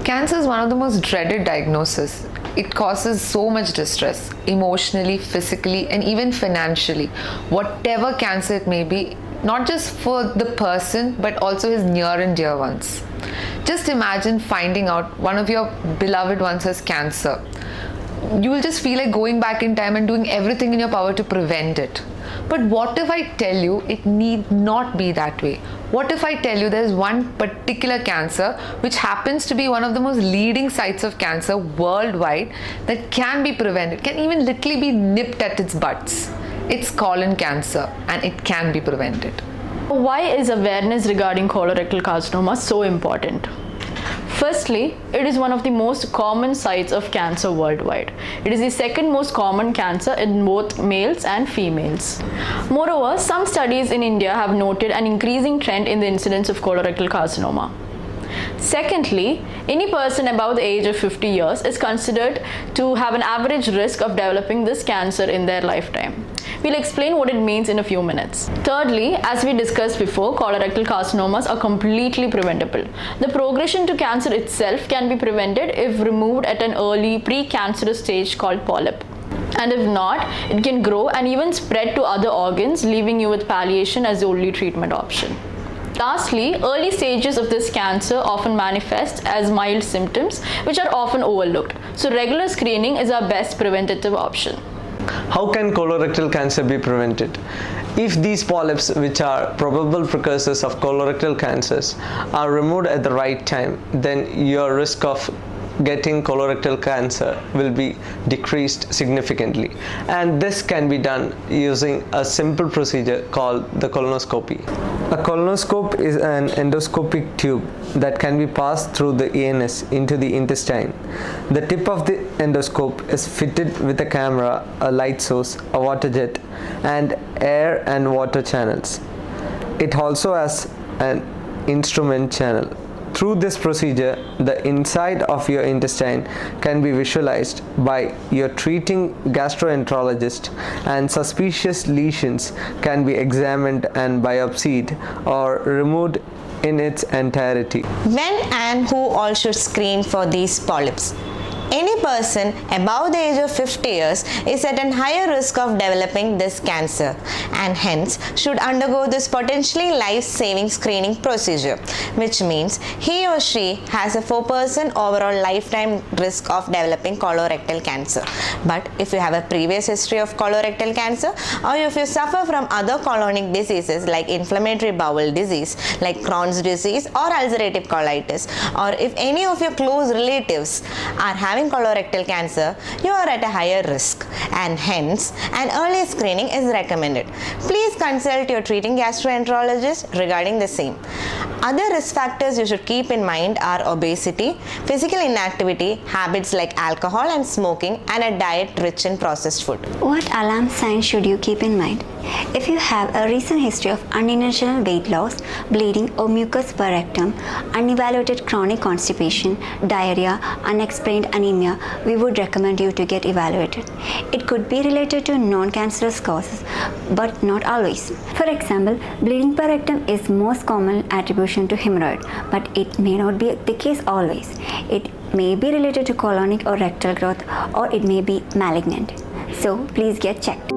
Cancer is one of the most dreaded diagnoses. It causes so much distress, emotionally, physically, and even financially. Whatever cancer it may be, not just for the person, but also his near and dear ones. Just imagine finding out one of your beloved ones has cancer. You will just feel like going back in time and doing everything in your power to prevent it. But what if I tell you it need not be that way? What if I tell you there is one particular cancer which happens to be one of the most leading sites of cancer worldwide that can be prevented, can even literally be nipped at its butts? It's colon cancer and it can be prevented. Why is awareness regarding colorectal carcinoma so important? Firstly, it is one of the most common sites of cancer worldwide. It is the second most common cancer in both males and females. Moreover, some studies in India have noted an increasing trend in the incidence of colorectal carcinoma. Secondly, any person above the age of 50 years is considered to have an average risk of developing this cancer in their lifetime. We'll explain what it means in a few minutes. Thirdly, as we discussed before, colorectal carcinomas are completely preventable. The progression to cancer itself can be prevented if removed at an early pre-cancerous stage called polyp. And if not, it can grow and even spread to other organs, leaving you with palliation as the only treatment option. Lastly, early stages of this cancer often manifest as mild symptoms, which are often overlooked. So regular screening is our best preventative option. How can colorectal cancer be prevented? If these polyps, which are probable precursors of colorectal cancers, are removed at the right time, then your risk of getting colorectal cancer will be decreased significantly, and this can be done using a simple procedure called the colonoscopy. A colonoscope is an endoscopic tube that can be passed through the anus into the intestine. The tip of the endoscope is fitted with a camera, a light source, a water jet, and air and water channels. It also has an instrument channel. Through this procedure, the inside of your intestine can be visualized by your treating gastroenterologist, and suspicious lesions can be examined and biopsied or removed in its entirety. When and who all should screen for these polyps? Any person above the age of 50 years is at a higher risk of developing this cancer and hence should undergo this potentially life-saving screening procedure, which means he or she has a 4% overall lifetime risk of developing colorectal cancer. But if you have a previous history of colorectal cancer, or if you suffer from other colonic diseases like inflammatory bowel disease like Crohn's disease or ulcerative colitis, or if any of your close relatives are having colorectal cancer, you are at a higher risk and hence an early screening is recommended. Please consult your treating gastroenterologist regarding the same. Other risk factors you should keep in mind are obesity, physical inactivity, habits like alcohol and smoking, and a diet rich in processed food. What alarm signs should you keep in mind? If you have a recent history of unintentional weight loss, bleeding or mucus per rectum, unevaluated chronic constipation, diarrhea, unexplained anemia, we would recommend you to get evaluated. It could be related to non-cancerous causes, but not always. For example, bleeding per rectum is most common attribution to hemorrhoid, but it may not be the case always. It may be related to colonic or rectal growth, or it may be malignant. So please get checked.